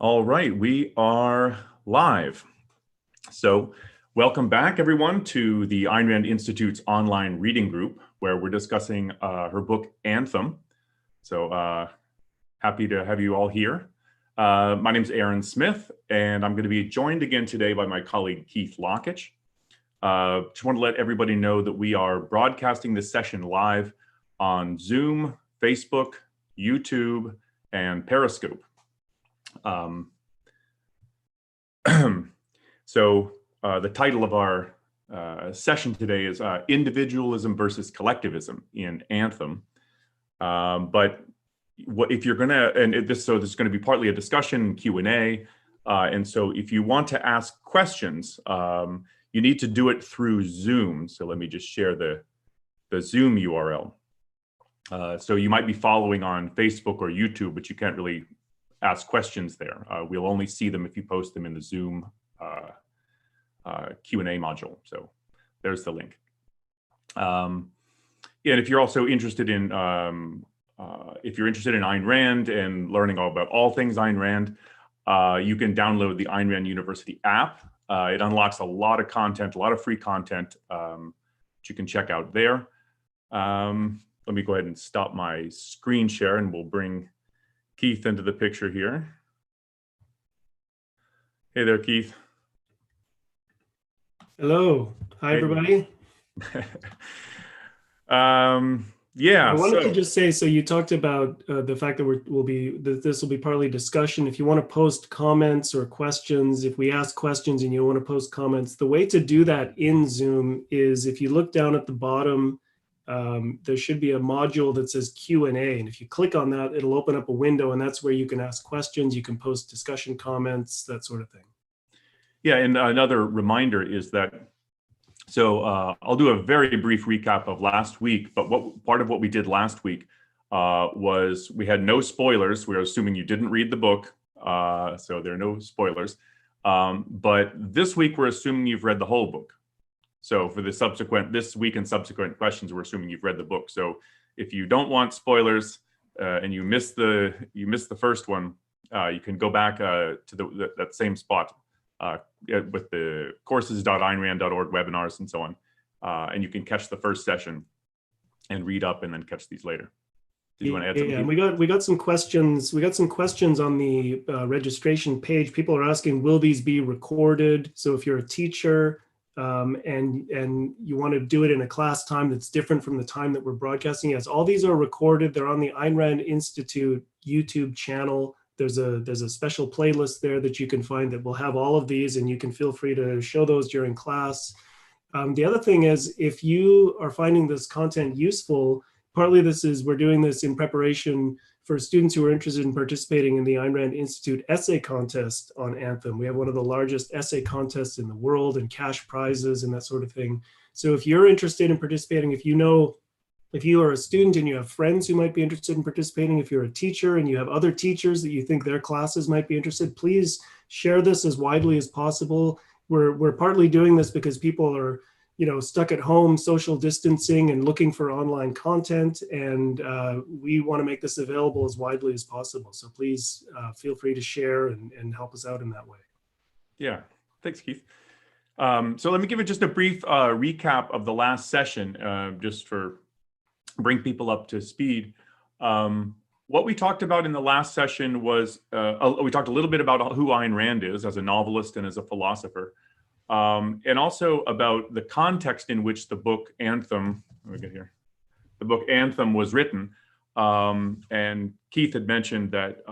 All right, we are live. So welcome back, everyone, to the Ayn Rand Institute's online reading group, where we're discussing her book, Anthem. So happy to have you all here. My name is Aaron Smith, and I'm going to be joined again today by my colleague, Keith Lockitch. Just want to let everybody know that we are broadcasting this session live on Zoom, Facebook, YouTube, and Periscope. So the title of our session today is Individualism versus Collectivism in Anthem. But if you're gonna, this is going to be partly a discussion, Q&A, and so if you want to ask questions, you need to do it through Zoom. So let me just share the Zoom URL. So you might be following on Facebook or YouTube, but you can't really ask questions there. We'll only see them if you post them in the Zoom Q&A module. So there's the link. And if you're also interested in, Ayn Rand and learning all about all things Ayn Rand, you can download the Ayn Rand University app. It unlocks a lot of content, a lot of free content that you can check out there. Let me go ahead and stop my screen share and we'll bring Keith into the picture here. Hey there, Keith. Hello. Hi, everybody. Yeah. I wanted to just say, so you talked about the fact that this will be partly discussion. If you want to post comments or questions, if we ask questions and you want to post comments, the way to do that in Zoom is if you look down at the bottom, there should be a module that says Q&A. And if you click on that, it'll open up a window, and that's where you can ask questions, you can post discussion comments, that sort of thing. Yeah, and another reminder is that, so I'll do a very brief recap of last week, but part of what we did last week was we had no spoilers. We were assuming you didn't read the book, so there are no spoilers. But this week, we're assuming you've read the whole book. So for this week and subsequent questions, we're assuming you've read the book. So if you don't want spoilers and you missed the first one, you can go back to that same spot with the courses.aynrand.org webinars and so on, and you can catch the first session and read up and then catch these later. Did you want to add something? Yeah, we got some questions. We got some questions on the registration page. People are asking, will these be recorded? So if you're a teacher and you want to do it in a class time that's different from the time that we're broadcasting, yes, all these are recorded. They're on the Ayn Rand Institute YouTube channel. There's a special playlist there that you can find that will have all of these, and you can feel free to show those during class. The other thing is, if you are finding this content useful, partly we're doing this in preparation for students who are interested in participating in the Ayn Rand Institute essay contest on Anthem. We have one of the largest essay contests in the world, and cash prizes and that sort of thing. So if you're interested in participating, if you are a student and you have friends who might be interested in participating, if you're a teacher and you have other teachers that you think their classes might be interested, please share this as widely as possible. We're partly doing this because people are, stuck at home, social distancing and looking for online content. And we want to make this available as widely as possible. So please feel free to share and help us out in that way. Yeah, thanks, Keith. So let me give it just a brief recap of the last session, just for bring people up to speed. What we talked about in the last session was, we talked a little bit about who Ayn Rand is as a novelist and as a philosopher, and also about the context in which the book Anthem, the book Anthem was written. And Keith had mentioned that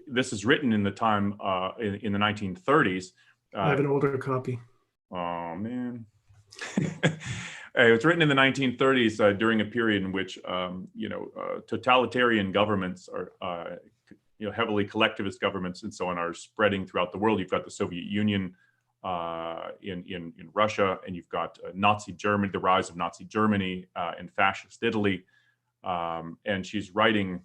this is written in the time, in the 1930s. I have an older copy. Oh, man. It was written in the 1930s during a period in which, totalitarian governments are, heavily collectivist governments and so on are spreading throughout the world. You've got the Soviet Union in Russia, and you've got Nazi Germany, the rise of Nazi Germany and fascist Italy. And she's writing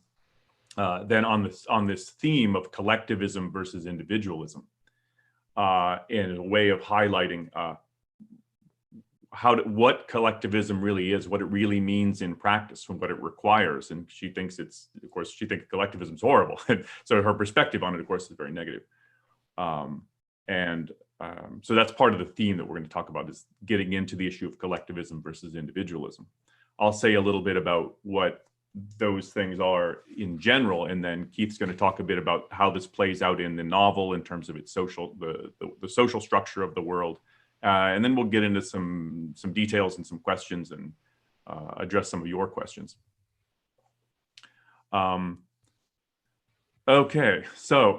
then on this theme of collectivism versus individualism in a way of highlighting what collectivism really is, what it really means in practice, and what it requires. And she thinks she thinks collectivism is horrible. So her perspective on it, of course, is very negative. So that's part of the theme that we're going to talk about, is getting into the issue of collectivism versus individualism. I'll say a little bit about what those things are in general, and then Keith's going to talk a bit about how this plays out in the novel in terms of its the social structure of the world, and then we'll get into some details and some questions, and address some of your questions. Okay, so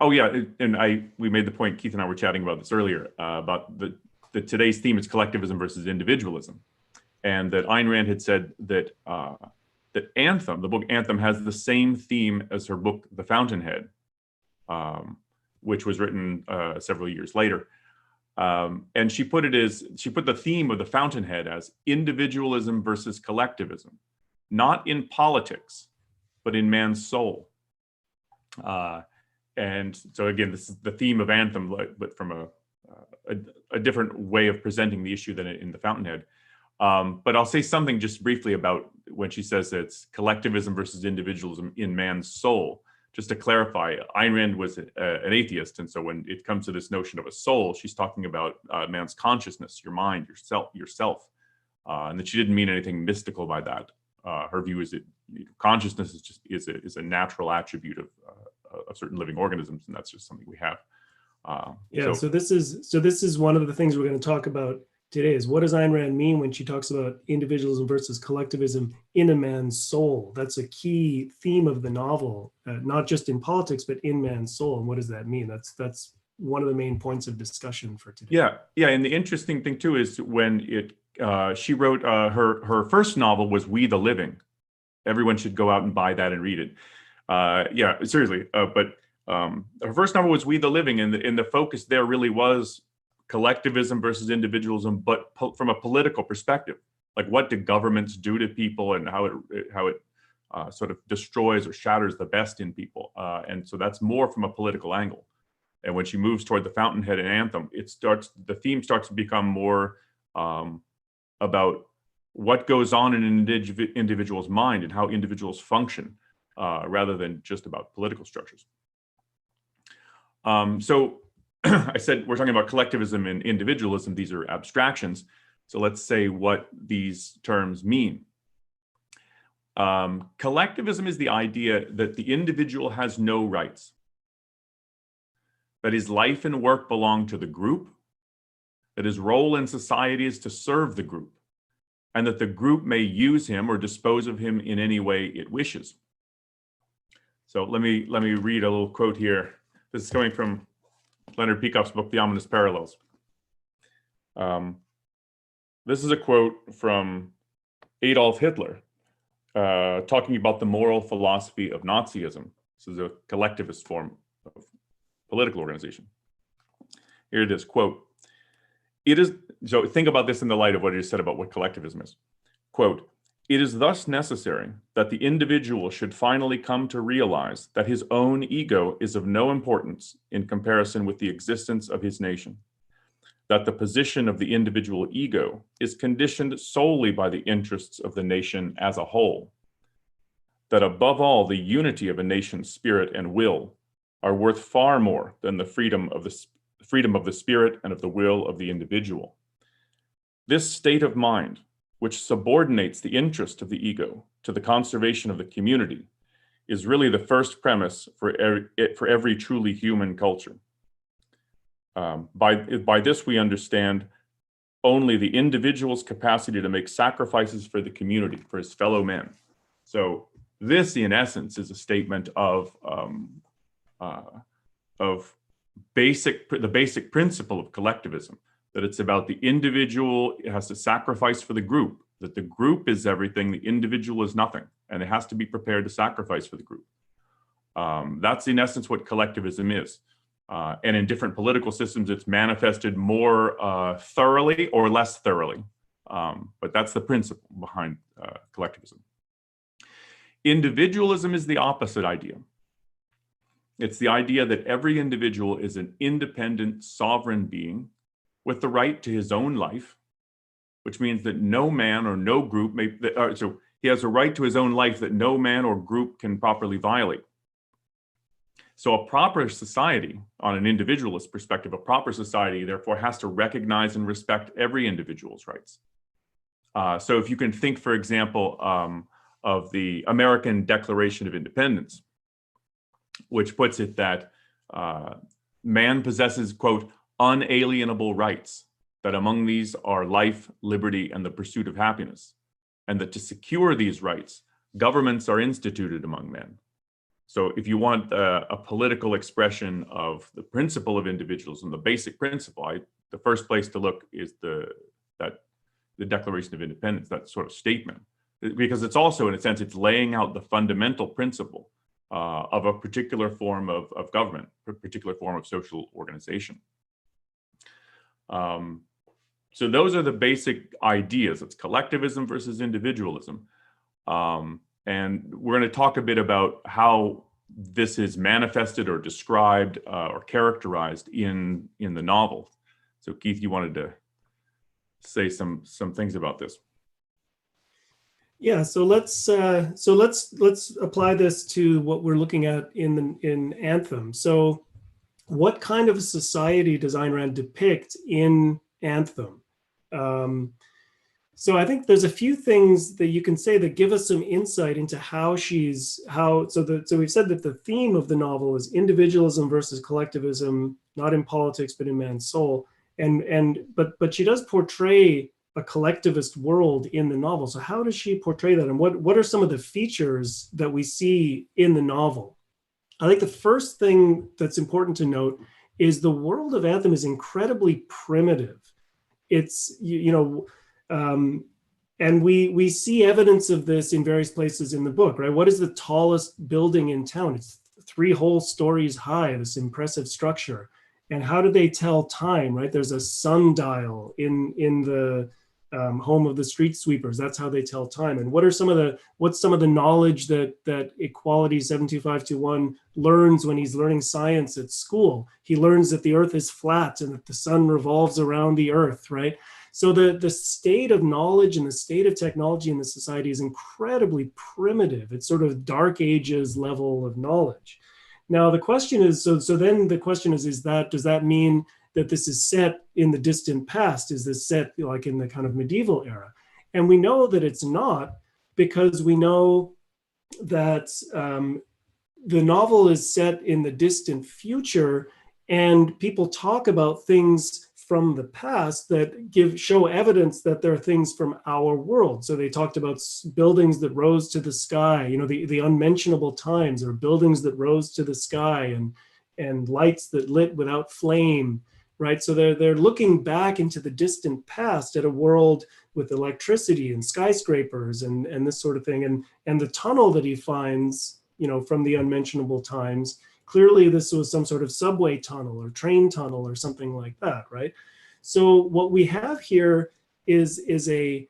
oh yeah, and we made the point, Keith and I were chatting about this earlier, about the today's theme is collectivism versus individualism, and that Ayn Rand had said that that Anthem, the book Anthem, has the same theme as her book The Fountainhead, which was written several years later. And she put the theme of The Fountainhead as individualism versus collectivism, not in politics, but in man's soul. And so again, this is the theme of Anthem, but from a different way of presenting the issue than in The Fountainhead. But I'll say something just briefly about when she says it's collectivism versus individualism in man's soul. Just to clarify, Ayn Rand was an atheist, and so when it comes to this notion of a soul, she's talking about man's consciousness, your mind, yourself, and that she didn't mean anything mystical by that. Her view is that consciousness is a natural attribute of certain living organisms, and that's just something we have. So this is one of the things we're going to talk about today, is what does Ayn Rand mean when she talks about individualism versus collectivism in a man's soul? That's a key theme of the novel, not just in politics, but in man's soul. And what does that mean? That's one of the main points of discussion for today. Yeah. And the interesting thing too is when she wrote her first novel was We the Living. Everyone should go out and buy that and read it. Yeah, seriously. But her first novel was We the Living, and the focus there really was collectivism versus individualism, but from a political perspective. Like, what do governments do to people, and how it sort of destroys or shatters the best in people. And so that's more from a political angle. And when she moves toward The Fountainhead and Anthem, the theme starts to become more about what goes on in an individual's mind and how individuals function, rather than just about political structures. So I said we're talking about collectivism and individualism. These are abstractions. So let's say what these terms mean. Collectivism is the idea that the individual has no rights, that his life and work belong to the group, that his role in society is to serve the group, and that the group may use him or dispose of him in any way it wishes. So let me read a little quote here. This is coming from Leonard Peikoff's book, The Ominous Parallels. This is a quote from Adolf Hitler, talking about the moral philosophy of Nazism. This is a collectivist form of political organization. Here it is, quote, so think about this in the light of what I just said about what collectivism is. Quote, "It is thus necessary that the individual should finally come to realize that his own ego is of no importance in comparison with the existence of his nation, that the position of the individual ego is conditioned solely by the interests of the nation as a whole, that above all the unity of a nation's spirit and will are worth far more than the freedom of the spirit and of the will of the individual. This state of mind, which subordinates the interest of the ego to the conservation of the community, is really the first premise for every truly human culture. By this we understand only the individual's capacity to make sacrifices for the community, for his fellow men." So this, in essence, is a statement of the basic principle of collectivism, that it's about the individual has to sacrifice for the group, that the group is everything, the individual is nothing, and it has to be prepared to sacrifice for the group. That's in essence what collectivism is. And in different political systems, it's manifested more thoroughly or less thoroughly. But that's the principle behind collectivism. Individualism is the opposite idea. It's the idea that every individual is an independent, sovereign being with the right to his own life, which means that no man or no group so he has a right to his own life that no man or group can properly violate. So a proper society, on an individualist perspective, a proper society therefore has to recognize and respect every individual's rights. So if you can think, for example, of the American Declaration of Independence, which puts it that man possesses, quote, unalienable rights, that among these are life, liberty, and the pursuit of happiness, and that to secure these rights, governments are instituted among men. So if you want a political expression of the principle of individualism, the basic principle, the first place to look is the Declaration of Independence, that sort of statement, because it's also, in a sense, it's laying out the fundamental principle of a particular form of government, a particular form of social organization. So those are the basic ideas. It's collectivism versus individualism. And we're going to talk a bit about how this is manifested or described or characterized in the novel. So Keith, you wanted to say some things about this. Yeah, so let's apply this to what we're looking at in Anthem. So what kind of a society does Ayn Rand depict in Anthem? So I think there's a few things that you can say that give us some insight into so we've said that the theme of the novel is individualism versus collectivism, not in politics, but in man's soul. But she does portray a collectivist world in the novel. So how does she portray that? And what are some of the features that we see in the novel? I think the first thing that's important to note is the world of Anthem is incredibly primitive. It's, and we see evidence of this in various places in the book, right? What is the tallest building in town? It's 3 whole stories high, this impressive structure. And how do they tell time, right? There's a sundial in the home of the street sweepers. That's how they tell time. And what's some of the knowledge that Equality 72521 learns when he's learning science at school? He learns that the earth is flat and that the sun revolves around the earth, right? So the state of knowledge and the state of technology in the society is incredibly primitive. It's sort of dark ages level of knowledge. Now the question is, then the question is does that mean that this is set in the distant past? Is this set like in the kind of medieval era? And we know that it's not, because we know that the novel is set in the distant future, and people talk about things from the past that show evidence that there are things from our world. So they talked about buildings that rose to the sky, the unmentionable times, or buildings that rose to the sky, and lights that lit without flame, right? So they're looking back into the distant past at a world with electricity and skyscrapers and this sort of thing. And the tunnel that he finds, from the unmentionable times, clearly this was some sort of subway tunnel or train tunnel or something like that, right? So what we have here is a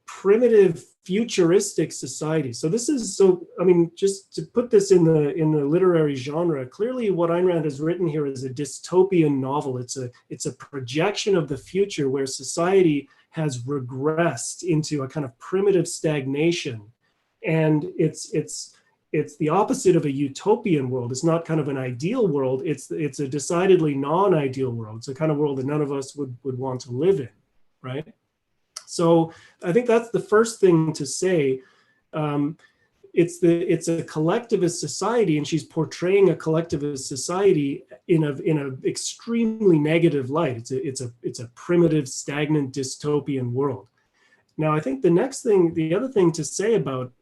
primitive futuristic society. So just to put this in the literary genre, clearly what Ayn Rand has written here is a dystopian novel. It's a projection of the future where society has regressed into a kind of primitive stagnation, and it's the opposite of a utopian world. It's not kind of an ideal world. It's a decidedly non-ideal world. It's a kind of world that none of us would want to live in, right? So I think that's the first thing to say. It's a collectivist society, and she's portraying a collectivist society in a extremely negative light. It's a primitive, stagnant, dystopian world. Now, I think the other thing to say about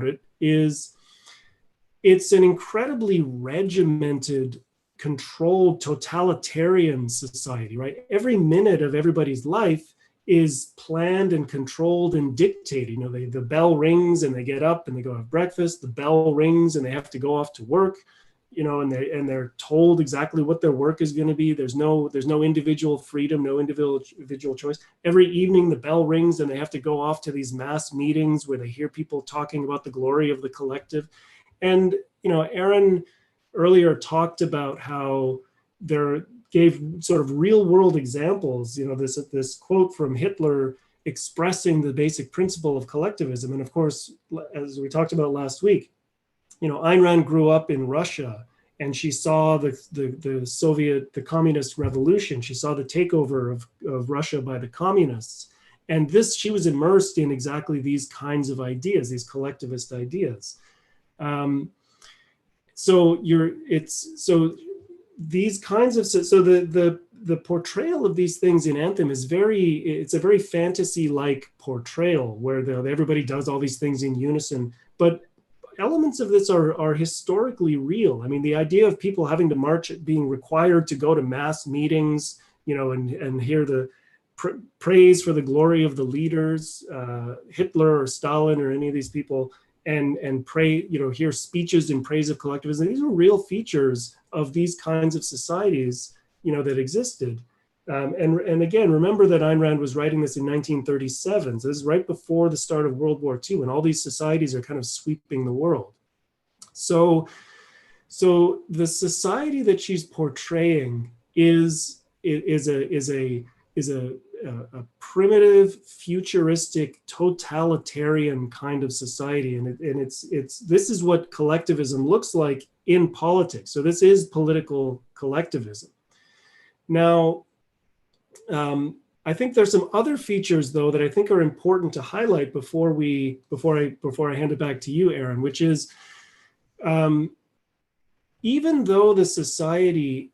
it is it's an incredibly regimented, controlled, totalitarian society, right? Every minute of everybody's life is planned and controlled and dictated. The bell rings and they get up and they go have breakfast. The bell rings and they have to go off to work, and they're told exactly what their work is going to be. There's no individual freedom, no individual choice. Every evening the bell rings and they have to go off to these mass meetings where they hear people talking about the glory of the collective. And Aaron earlier talked about how gave sort of real world examples, this quote from Hitler expressing the basic principle of collectivism. And of course, as we talked about last week, Ayn Rand grew up in Russia, and she saw the communist revolution. She saw the takeover of Russia by the communists. And she was immersed in exactly these kinds of ideas, these collectivist ideas. The portrayal of these things in Anthem is it's a very fantasy-like portrayal where everybody does all these things in unison, but elements of this are historically real. I mean, the idea of people having to march, being required to go to mass meetings, and hear the praise for the glory of the leaders, Hitler or Stalin or any of these people, and pray, hear speeches in praise of collectivism. These are real features of these kinds of societies, that existed. And again, remember that Ayn Rand was writing this in 1937. So this is right before the start of World War II, and all these societies are kind of sweeping the world. So the society that she's portraying is a primitive, futuristic, totalitarian kind of society, and this is what collectivism looks like in politics. So this is political collectivism. Now, I think there's some other features, though, that I think are important to highlight before I hand it back to you, Aaron, which is even though the society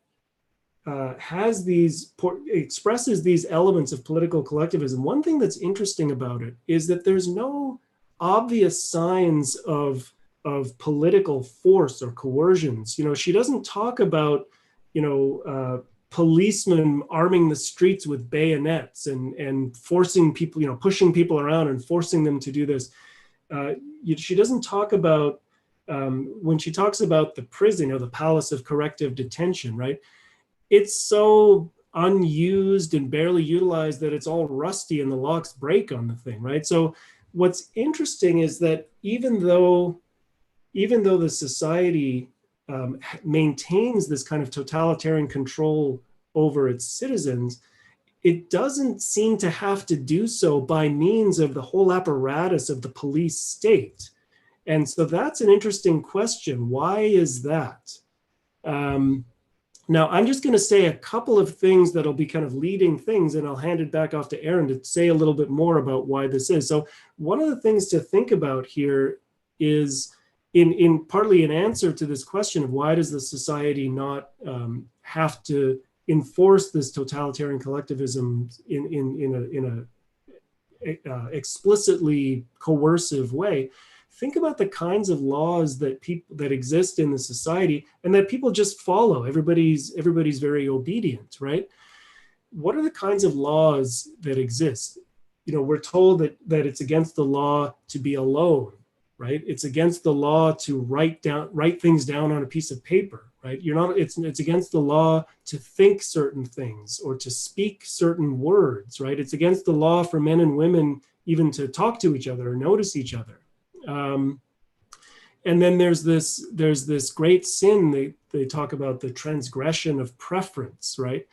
expresses these elements of political collectivism, one thing that's interesting about it is that there's no obvious signs of political force or coercions. She doesn't talk about policemen arming the streets with bayonets and forcing people, pushing people around and forcing them to do this. She doesn't talk about, when she talks about the prison, the palace of corrective detention, right? It's so unused and barely utilized that it's all rusty and the locks break on the thing, right? So what's interesting is that even though the society maintains this kind of totalitarian control over its citizens, it doesn't seem to have to do so by means of the whole apparatus of the police state. And so that's an interesting question. Why is that? Now, I'm just going to say a couple of things that'll be kind of leading things, and I'll hand it back off to Aaron to say a little bit more about why this is. So one of the things to think about here is in partly an answer to this question of why does the society not have to enforce this totalitarian collectivism in a explicitly coercive way. Think about the kinds of laws that exist in the society and that people just follow. Everybody's very obedient, right? What are the kinds of laws that exist? We're told that it's against the law to be alone, right? It's against the law to write things down on a piece of paper, right? It's against the law to think certain things or to speak certain words, right? It's against the law for men and women even to talk to each other or notice each other. And then there's this great sin. They talk about the transgression of preference, right?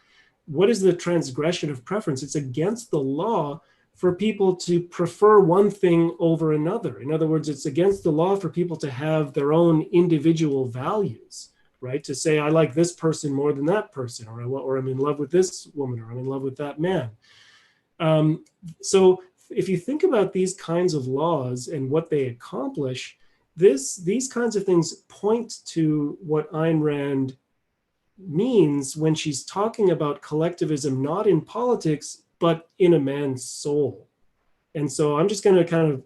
What is the transgression of preference? It's against the law for people to prefer one thing over another. In other words, it's against the law for people to have their own individual values, right? To say, I like this person more than that person, or I'm in love with this woman, or I'm in love with that man. So if you think about these kinds of laws and what they accomplish, these kinds of things point to what Ayn Rand means when she's talking about collectivism, not in politics, but in a man's soul. And so I'm just going to kind of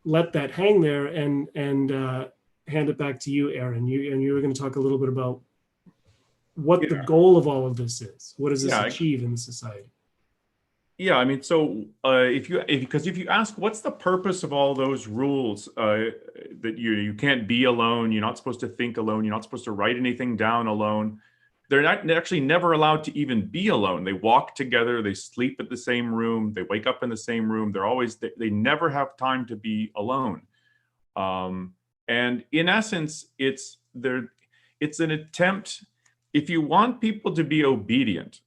let that hang there and hand it back to you, Aaron. You were going to talk a little bit about what the goal of all of this is. What does this achieve in society? Yeah, I mean, so if you ask what's the purpose of all those rules, that you can't be alone, you're not supposed to think alone, you're not supposed to write anything down alone. They're actually never allowed to even be alone. They walk together, they sleep at the same room, they wake up in the same room. They never have time to be alone. And in essence, it's an attempt if you want people to be obedient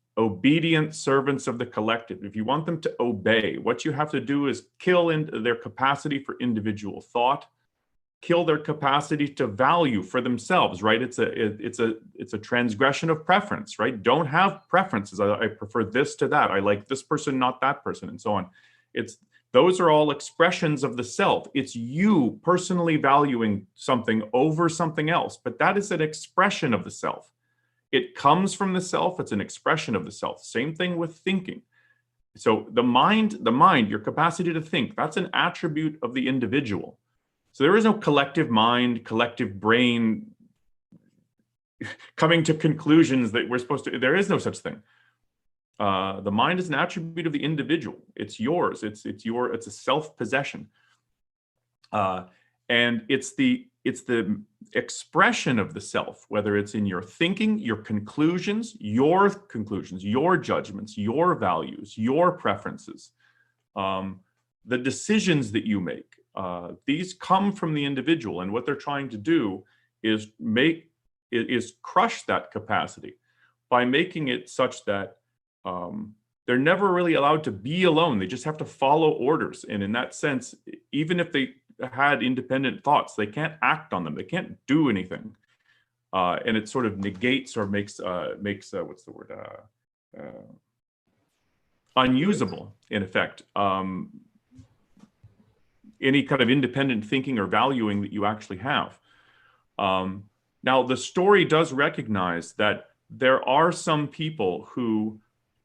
servants of the collective, if you want them to obey, what you have to do is kill their capacity for individual thought, kill their capacity to value for themselves, right? It's a transgression of preference, right? Don't have preferences. I prefer this to that. I like this person, not that person, and so on. Those are all expressions of the self. It's you personally valuing something over something else, but that is an expression of the self. It comes from the self. It's an expression of the self. Same thing with thinking. So the mind, your capacity to think, that's an attribute of the individual. So there is no collective mind, collective brain coming to conclusions that we're supposed to. There is no such thing. The mind is an attribute of the individual. It's yours. It's a self-possession, and it's the expression of the self. Whether it's in your thinking, your conclusions, your judgments, your values, your preferences, the decisions that you make. These come from the individual, and what they're trying to do is crush that capacity by making it such that they're never really allowed to be alone. They just have to follow orders, and in that sense, even if they had independent thoughts, they can't act on them. They can't do anything, and it sort of negates or makes what's the word, unusable in effect. Any kind of independent thinking or valuing that you actually have. Now, the story does recognize that there are some people who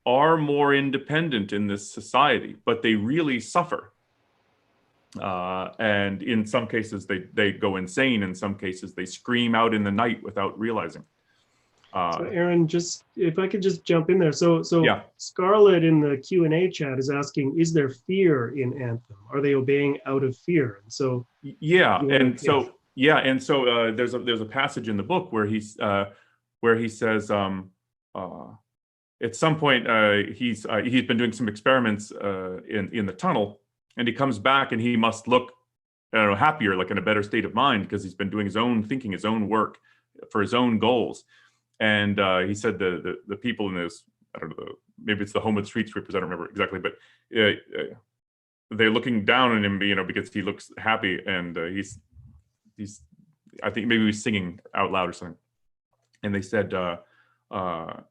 are more independent in this society, but they really suffer. And in some cases, they go insane. In some cases, they scream out in the night without realizing. So Aaron, just if I could just jump in there. So yeah. Scarlett in the Q&A chat is asking, is there fear in Anthem? Are they obeying out of fear? And so there's a passage in the book where he says at some point he's been doing some experiments in the tunnel, and he comes back and he must look happier, like in a better state of mind, because he's been doing his own thinking, his own work for his own goals. And he said the people in this, I don't know, maybe it's the Home with Street Sweepers, I don't remember exactly, but they're looking down on him, because he looks happy, and he's I think maybe he's singing out loud or something. And they said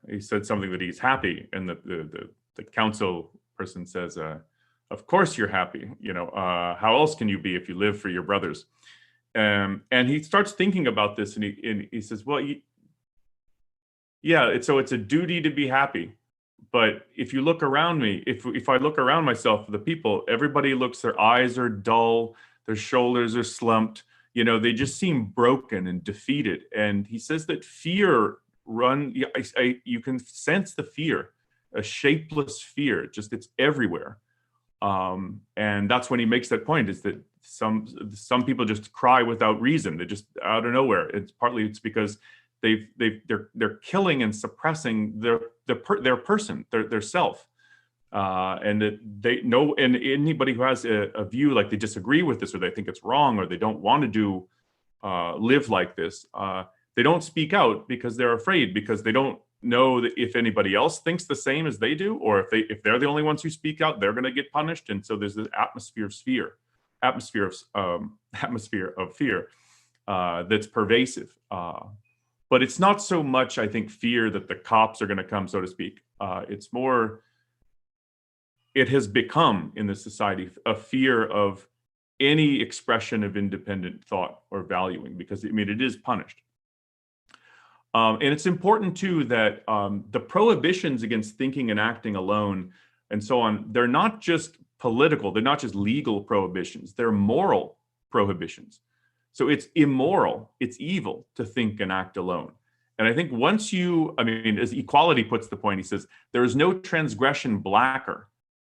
he said something that he's happy, and the council person says, "Of course you're happy. How else can you be if you live for your brothers?" And he starts thinking about this, and he says, "Well, yeah, it's a duty to be happy. But if you look around me, if I look around myself, the people, everybody looks, their eyes are dull, their shoulders are slumped, they just seem broken and defeated." And he says that fear you can sense the fear, a shapeless fear, it's everywhere. And that's when he makes that point, is that some people just cry without reason. They just out of nowhere. It's because they're killing and suppressing their person, their self, and and anybody who has a view like they disagree with this, or they think it's wrong, or they don't want to live like this, they don't speak out because they're afraid, because they don't know that if anybody else thinks the same as they do, or if they're the only ones who speak out, they're going to get punished. And so there's this atmosphere of fear that's pervasive. But it's not so much, I think, fear that the cops are going to come, so to speak. It's more, it has become in this society a fear of any expression of independent thought or valuing, because it is punished. And it's important too that the prohibitions against thinking and acting alone and so on, they're not just political, they're not just legal prohibitions, they're moral prohibitions. So it's immoral, it's evil to think and act alone. And I think as Equality puts the point, he says, there is no transgression blacker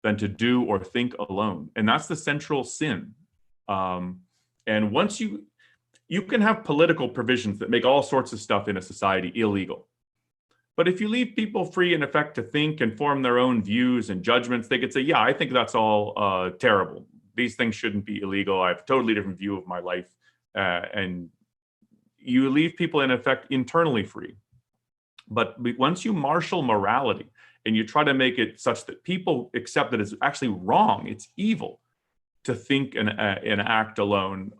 than to do or think alone. And that's the central sin. And once you can have political provisions that make all sorts of stuff in a society illegal. But if you leave people free, in effect, to think and form their own views and judgments, they could say, yeah, I think that's all terrible. These things shouldn't be illegal. I have a totally different view of my life. And you leave people, in effect, internally free. But once you marshal morality and you try to make it such that people accept that it's actually wrong, it's evil to think and act alone,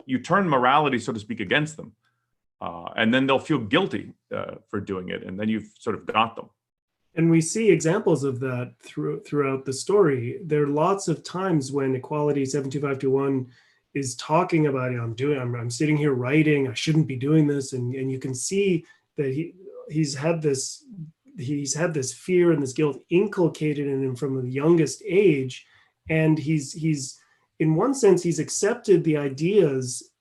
you turn morality, so to speak, against them. And then they'll feel guilty for doing it. And then you've sort of got them. And we see examples of that throughout the story. There are lots of times when Equality 72521 is talking about, I'm sitting here writing, I shouldn't be doing this. And you can see that he's had this fear and this guilt inculcated in him from the youngest age. And he's in one sense, he's accepted the ideas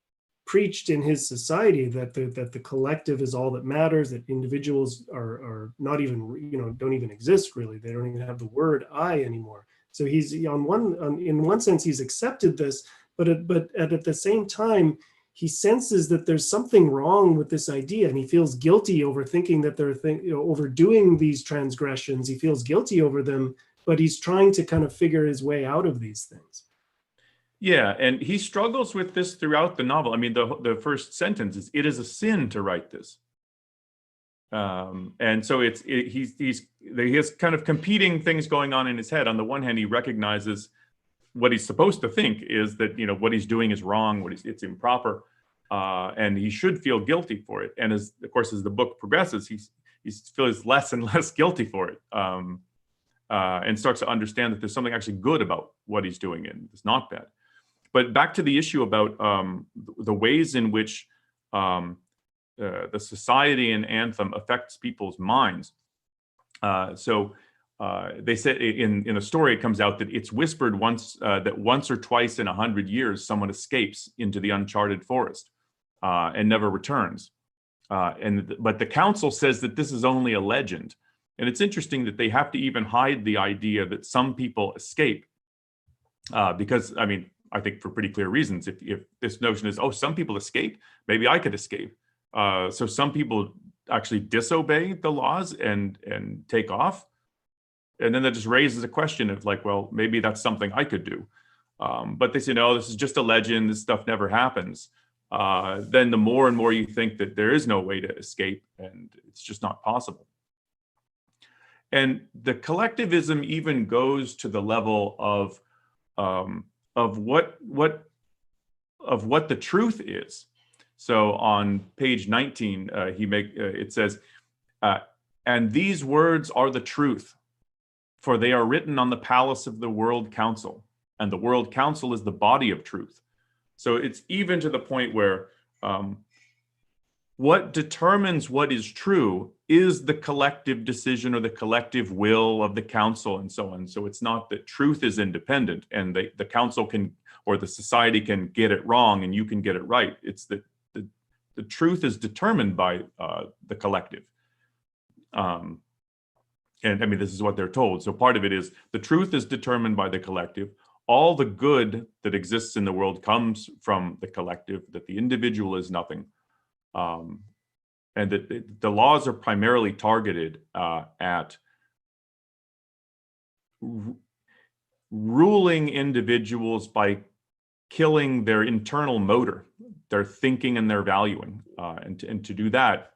preached in his society that the collective is all that matters, that individuals are not even, don't even exist really. They don't even have the word I anymore. So he's in one sense, he's accepted this, but at the same time, he senses that there's something wrong with this idea, and he feels guilty over thinking that they're overdoing these transgressions. He feels guilty over them, but he's trying to kind of figure his way out of these things. Yeah, and he struggles with this throughout the novel. I mean, the first sentence is, "It is a sin to write this," and so he has kind of competing things going on in his head. On the one hand, he recognizes what he's supposed to think is that what he's doing is wrong, it's improper, and he should feel guilty for it. And as the book progresses, he feels less and less guilty for it, and starts to understand that there's something actually good about what he's doing, and it's not bad. But back to the issue about the ways in which the society and Anthem affects people's minds. They said in a story, it comes out that it's whispered that once or twice in 100 years, someone escapes into the uncharted forest and never returns. But the council says that this is only a legend. And it's interesting that they have to even hide the idea that some people escape because, I think for pretty clear reasons. If this notion is, some people escape, maybe I could escape. So some people actually disobey the laws and take off. And then that just raises a question of maybe that's something I could do. But they say, no, this is just a legend. This stuff never happens. Then the more and more you think that there is no way to escape, and it's just not possible. And the collectivism even goes to the level of what the truth is. So on page 19, it says, "And these words are the truth, for they are written on the palace of the World Council, and the World Council is the body of truth." So it's even to the point where what determines what is true is the collective decision or the collective will of the council and so on. So it's not that truth is independent and the council can, or the society can get it wrong and you can get it right. It's that the truth is determined by the collective. And this is what they're told. So part of it is the truth is determined by the collective. All the good that exists in the world comes from the collective, that the individual is nothing. And that the laws are primarily targeted at ruling individuals by killing their internal motor, their thinking and their valuing. And to do that,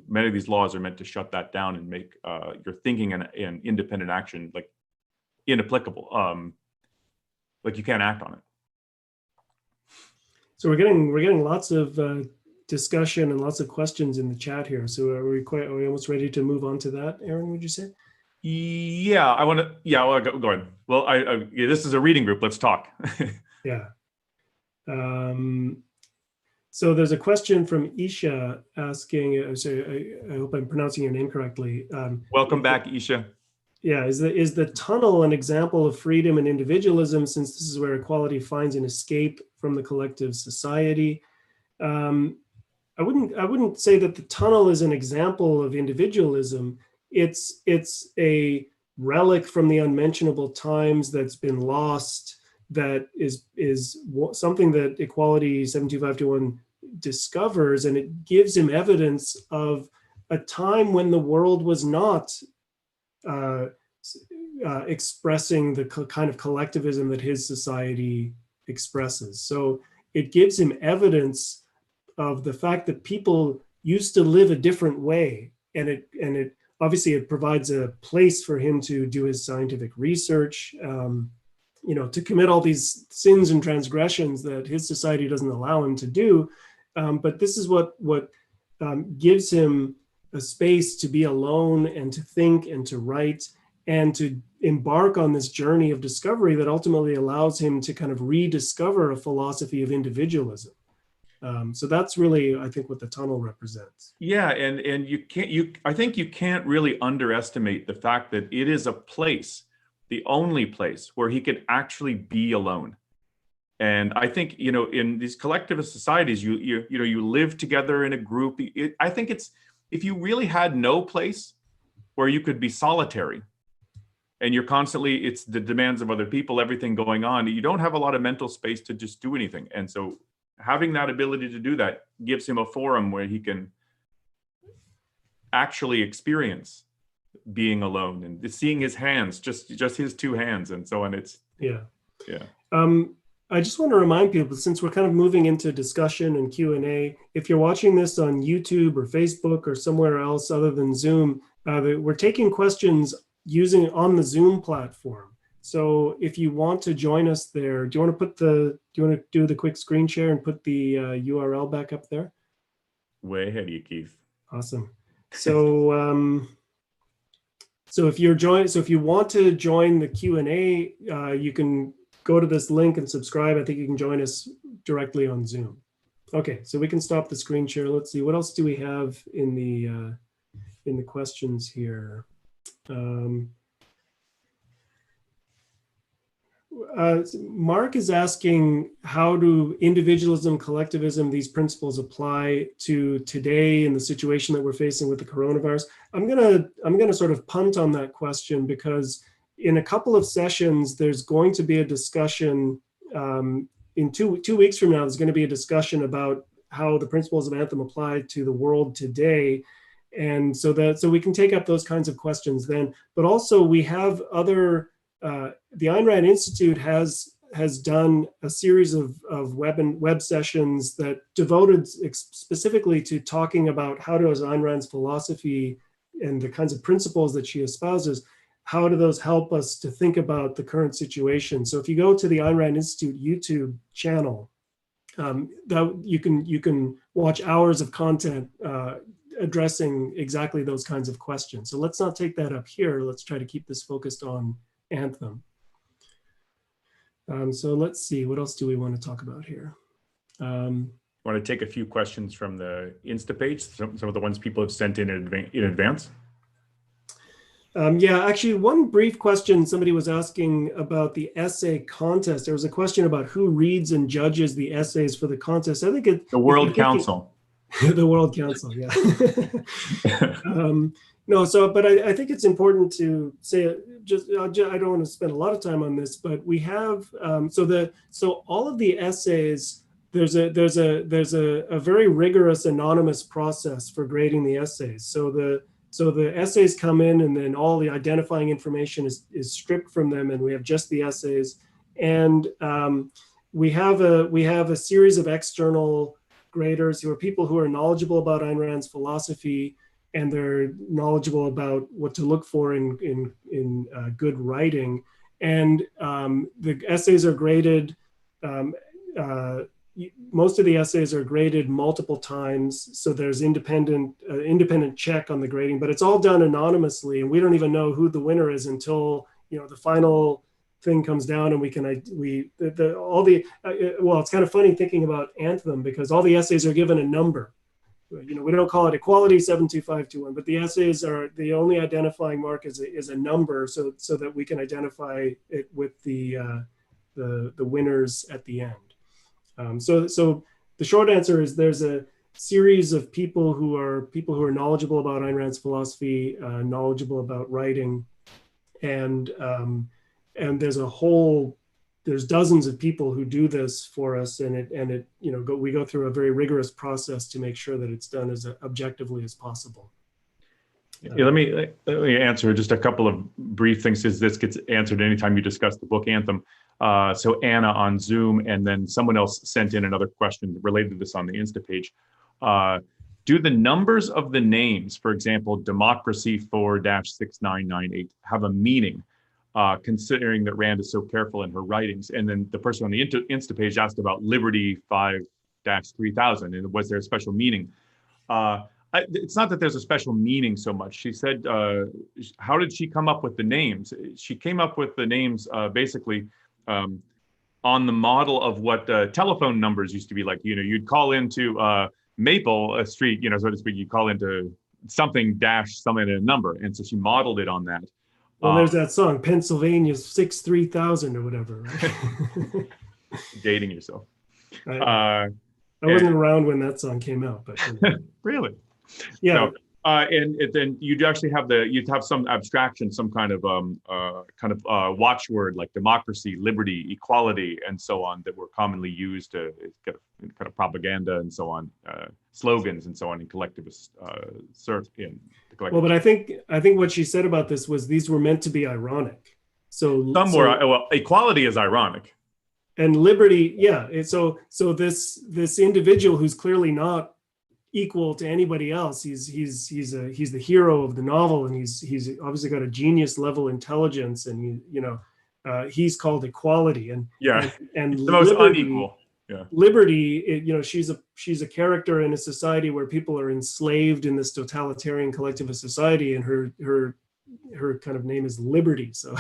many of these laws are meant to shut that down and make your thinking and independent action inapplicable. You can't act on it. So we're getting lots of discussion and lots of questions in the chat here. So are we almost ready to move on to that, Aaron, would you say? Yeah, I want to. Yeah, well, go ahead. Well, this is a reading group. Let's talk. Yeah. So there's a question from Isha asking. I hope I'm pronouncing your name correctly. Welcome back, Isha. Yeah, is the tunnel an example of freedom and individualism, since this is where equality finds an escape from the collective society? I wouldn't say that the tunnel is an example of individualism. It's a relic from the unmentionable times that's been lost, that is something that Equality 72521 discovers, and it gives him evidence of a time when the world was not expressing the kind of collectivism that his society expresses. So it gives him evidence of the fact that people used to live a different way, and it obviously it provides a place for him to do his scientific research, to commit all these sins and transgressions that his society doesn't allow him to do. But this is what gives him a space to be alone and to think and to write and to embark on this journey of discovery that ultimately allows him to kind of rediscover a philosophy of individualism. So that's really, I think, what the tunnel represents. Yeah, and I think you can't really underestimate the fact that it is a place, the only place where he could actually be alone. And I think, in these collectivist societies, you live together in a group. I think it's, if you really had no place where you could be solitary, and you're constantly, it's the demands of other people, everything going on, you don't have a lot of mental space to just do anything. And so having that ability to do that gives him a forum where he can actually experience being alone and seeing his hands, just his two hands, and so on. It's yeah. Yeah. I just want to remind people, since we're kind of moving into discussion and Q&A, if you're watching this on YouTube or Facebook or somewhere else other than Zoom, we're taking questions using on the Zoom platform. So if you want to join us there, do you want to do the quick screen share and put the URL back up there? Way ahead of you, Keith. Awesome. So so if you want to join the Q&A, you can go to this link and subscribe. I think you can join us directly on Zoom. Okay, so we can stop the screen share. Let's see, what else do we have in the questions here? Mark is asking, how do individualism, collectivism, these principles apply to today in the situation that we're facing with the coronavirus? I'm gonna sort of punt on that question, because in a couple of sessions, there's going to be a discussion, in two weeks from now, there's going to be a discussion about how the principles of Anthem apply to the world today. And so we can take up those kinds of questions then, but also we have other, the Ayn Rand Institute has done a series of web sessions that devoted specifically to talking about how does Ayn Rand's philosophy and the kinds of principles that she espouses, how do those help us to think about the current situation? So if you go to the Ayn Rand Institute YouTube channel, that you can watch hours of content addressing exactly those kinds of questions. So let's not take that up here. Let's try to keep this focused on Anthem. So let's see, what else do we want to talk about here? Want to take a few questions from the Insta page, some of the ones people have sent in advance? Yeah, actually, one brief question somebody was asking about the essay contest. There was a question about who reads and judges the essays for the contest. I think it's the World Council. The World Council, yeah. No, so, but I think it's important to say, I don't want to spend a lot of time on this, but we have, so all of the essays, there's a very rigorous anonymous process for grading the essays. So the essays come in, and then all the identifying information is stripped from them, and we have just the essays. And we have a series of external graders who are people who are knowledgeable about Ayn Rand's philosophy, and they're knowledgeable about what to look for in good writing. And the essays are graded. Most of the essays are graded multiple times, so there's independent check on the grading, but it's all done anonymously, and we don't even know who the winner is until the final thing comes down, and we can well, it's kind of funny thinking about Anthem, because all the essays are given a number. We don't call it equality 72521, but the essays are, the only identifying mark is a number, so that we can identify it with the winners at the end. So the short answer is there's a series of people who are knowledgeable about Ayn Rand's philosophy, knowledgeable about writing, and there's dozens of people who do this for us, and we go through a very rigorous process to make sure that it's done as objectively as possible. Let me answer just a couple of brief things, as this gets answered anytime you discuss the book Anthem. So Anna on Zoom, and then someone else sent in another question related to this on the Insta page. Do the numbers of the names, for example, democracy 4-6998, have a meaning? Considering that Rand is so careful in her writings. And then the person on the Insta page asked about liberty 5-3000, and was there a special meaning? It's not that there's a special meaning so much. She said, how did she come up with the names? She came up with the names basically on the model of what telephone numbers used to be like. You'd call into Maple Street, so to speak, you call into something dash something and a number. And so she modeled it on that. Well, there's that song, Pennsylvania 63000 or whatever. Right? Dating yourself. I wasn't around when that song came out, but really, yeah. So, and then you'd actually you'd have some abstraction, some kind of watchword like democracy, liberty, equality, and so on that were commonly used to get kind of propaganda and so on, slogans and so on in collectivist Well, but I think what she said about this was these were meant to be ironic. Well, equality is ironic. And liberty, yeah. So this individual who's clearly not equal to anybody else, he's the hero of the novel, and he's obviously got a genius level intelligence, and he's called equality, and the most liberty, unequal. Yeah. Liberty, she's a character in a society where people are enslaved in this totalitarian collectivist society, and her kind of name is Liberty. So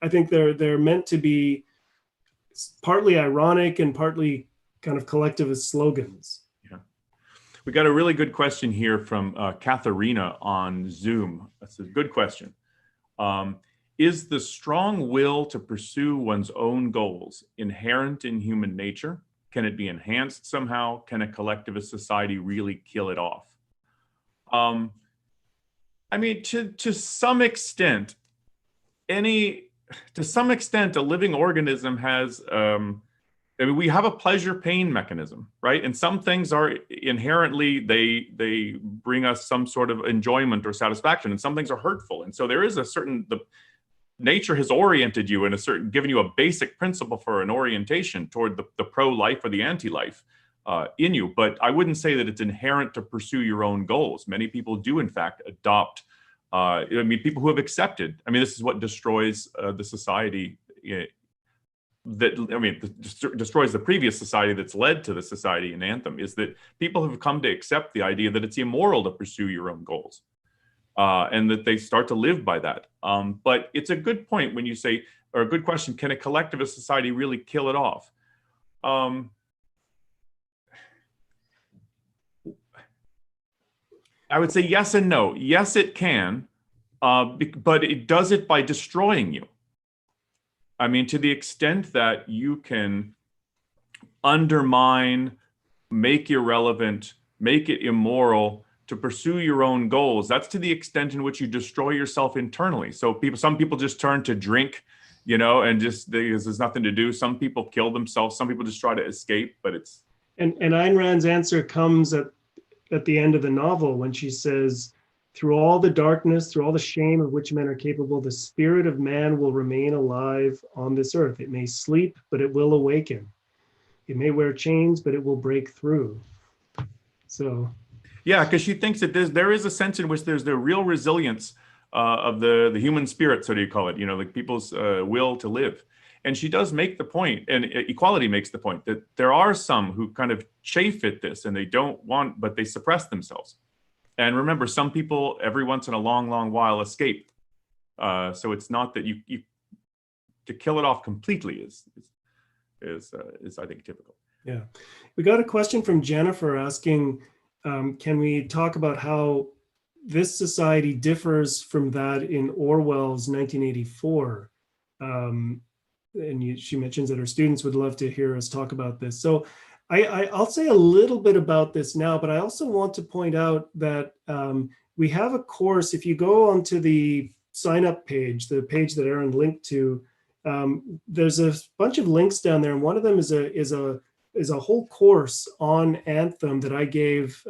I think they're meant to be partly ironic and partly kind of collectivist slogans. Yeah. We got a really good question here from Katharina on Zoom. That's a good question. Is the strong will to pursue one's own goals inherent in human nature? Can it be enhanced somehow? Can a collectivist society really kill it off? I mean, to some extent, a living organism has, we have a pleasure-pain mechanism, right? And some things are inherently, they bring us some sort of enjoyment or satisfaction, and some things are hurtful. And so there is nature has oriented you given you a basic principle for an orientation toward the pro-life or the anti-life in you. But I wouldn't say that it's inherent to pursue your own goals. Many people do, in fact, adopt. People who have accepted. This is what destroys the society. Destroys the previous society that's led to the society in Anthem. Is that people have come to accept the idea that it's immoral to pursue your own goals. And that they start to live by that. But it's a good point when you say, or a good question, can a collectivist society really kill it off? I would say yes and no. Yes, it can, but it does it by destroying you. To the extent that you can undermine, make irrelevant, make it immoral, to pursue your own goals, that's to the extent in which you destroy yourself internally. So some people just turn to drink, and just there's nothing to do. Some people kill themselves. Some people just try to escape, but it's. And Ayn Rand's answer comes at the end of the novel when she says, through all the darkness, through all the shame of which men are capable, the spirit of man will remain alive on this earth. It may sleep, but it will awaken. It may wear chains, but it will break through. So. Yeah, because she thinks that there is a sense in which there's the real resilience of the human spirit, so do you call it, like people's will to live. And she does make the point, and Equality makes the point, that there are some who kind of chafe at this and they don't want, but they suppress themselves. And remember, some people every once in a long, long while escape. So it's not that you to kill it off completely is I think typical. Yeah, we got a question from Jennifer asking, can we talk about how this society differs from that in Orwell's 1984? She mentions that her students would love to hear us talk about this. So I'll say a little bit about this now, but I also want to point out that we have a course. If you go onto the sign up page, the page that Aaron linked to, there's a bunch of links down there, and one of them is a whole course on Anthem that I gave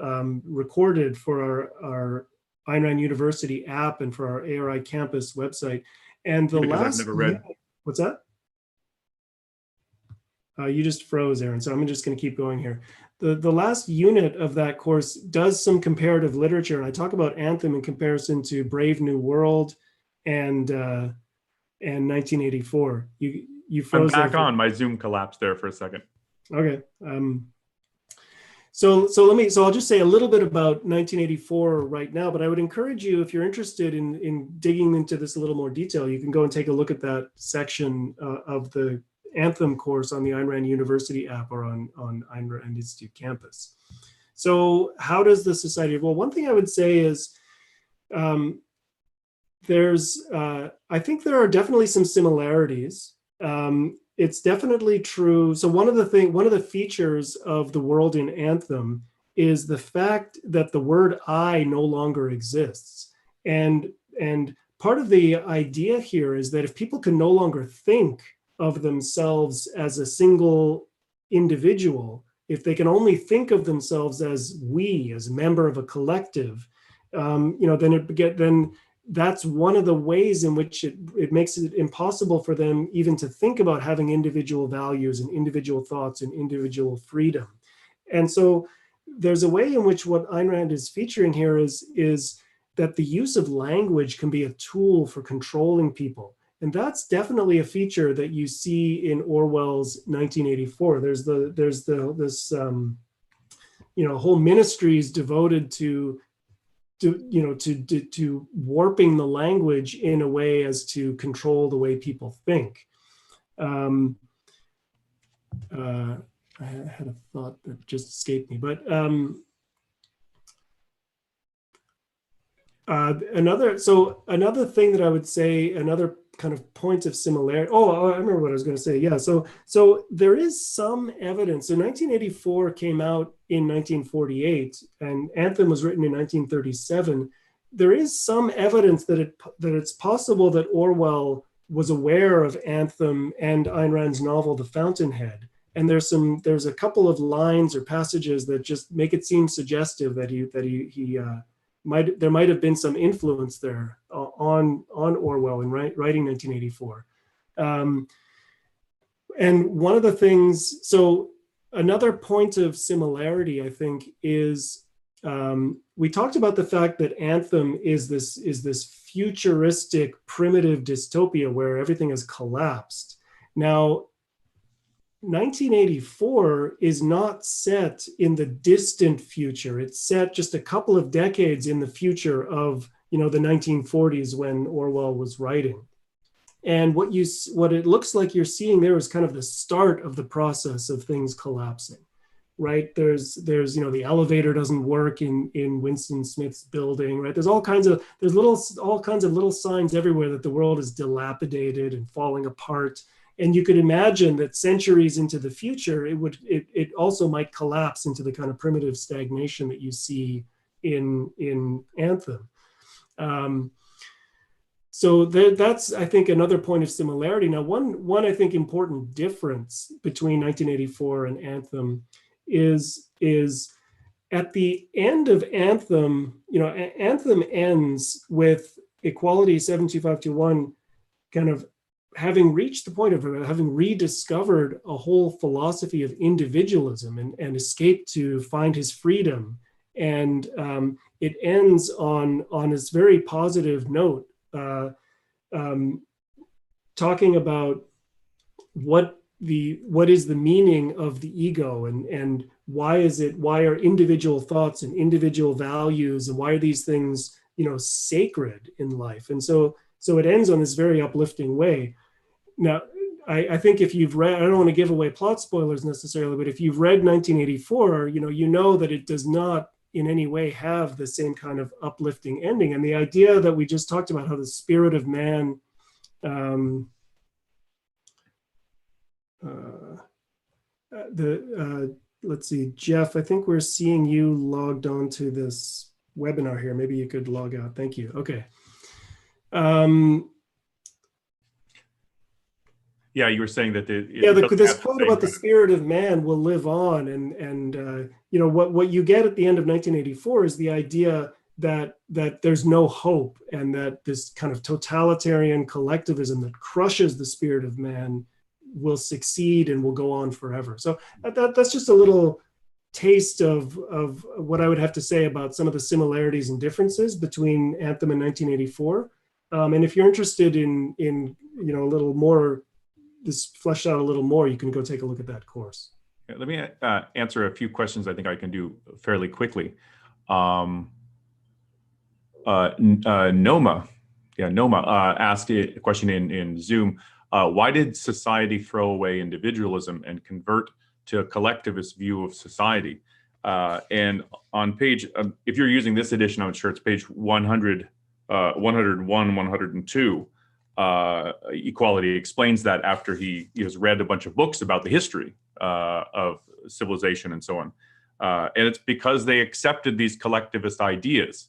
recorded for our Ayn Rand University app and for our ARI campus website. And the last, I've never read. What's that? You just froze, Aaron, so I'm just going to keep going here. The last unit of that course does some comparative literature, and I talk about Anthem in comparison to Brave New World and 1984. You froze. I'm back on. My Zoom collapsed there for a second. Okay. So I'll just say a little bit about 1984 right now, but I would encourage you, if you're interested in digging into this a little more detail, you can go and take a look at that section of the Anthem course on the Ayn Rand University app or on Ayn Rand Institute campus. So how does the society, well, one thing I would say is I think there are definitely some similarities. It's definitely true. So one of the features of the world in Anthem is the fact that the word I no longer exists. And part of the idea here is that if people can no longer think of themselves as a single individual, if they can only think of themselves as we, as a member of a collective, then that's one of the ways in which it makes it impossible for them even to think about having individual values and individual thoughts and individual freedom. And so there's a way in which what Ayn Rand is featuring here is that the use of language can be a tool for controlling people. And that's definitely a feature that you see in Orwell's 1984. There's this whole ministries devoted to warping the language in a way as to control the way people think. I had a thought that just escaped me, but another thing that I would say, another kind of point of similarity. Oh, I remember what I was going to say. Yeah. So there is some evidence. So 1984 came out in 1948 and Anthem was written in 1937. There is some evidence that it's possible that Orwell was aware of Anthem and Ayn Rand's novel, The Fountainhead. And there's a couple of lines or passages that just make it seem suggestive that there might have been some influence there on Orwell in writing 1984. And one of the things, so another point of similarity, I think, is we talked about the fact that Anthem is this futuristic primitive dystopia where everything has collapsed. Now, 1984 is not set in the distant future. It's set just a couple of decades in the future of the 1940s when Orwell was writing. And what it looks like you're seeing there is kind of the start of the process of things collapsing, right? There's the elevator doesn't work in Winston Smith's building, right? There's all kinds of little signs everywhere that the world is dilapidated and falling apart. And you could imagine that centuries into the future, it also might collapse into the kind of primitive stagnation that you see in Anthem. So that's, I think, another point of similarity. Now, one I think important difference between 1984 and Anthem is at the end of Anthem, Anthem ends with Equality 72521 kind of having reached the point of having rediscovered a whole philosophy of individualism and escaped to find his freedom. And it ends on this very positive note, talking about what is the meaning of the ego and why are individual thoughts and individual values and why are these things sacred in life. And so it ends on this very uplifting way. Now, I think if you've read, I don't want to give away plot spoilers necessarily, but if you've read 1984, you know that it does not in any way have the same kind of uplifting ending. And the idea that we just talked about, how the spirit of man, let's see, Jeff, I think we're seeing you logged onto this webinar here. Maybe you could log out. Thank you. Okay. Yeah, you were saying that this quote about the spirit of man will live on, and what you get at the end of 1984 is the idea that there's no hope, and that this kind of totalitarian collectivism that crushes the spirit of man will succeed and will go on forever. So that's just a little taste of what I would have to say about some of the similarities and differences between Anthem and 1984. And if you're interested in a little more, this fleshed out a little more, you can go take a look at that course. Yeah, let me answer a few questions I think I can do fairly quickly. Noma asked a question in Zoom. Why did society throw away individualism and convert to a collectivist view of society? And on page, if you're using this edition, I'm sure it's page 100, 101, 102. Equality explains that after he has read a bunch of books about the history of civilization and so on. And it's because they accepted these collectivist ideas.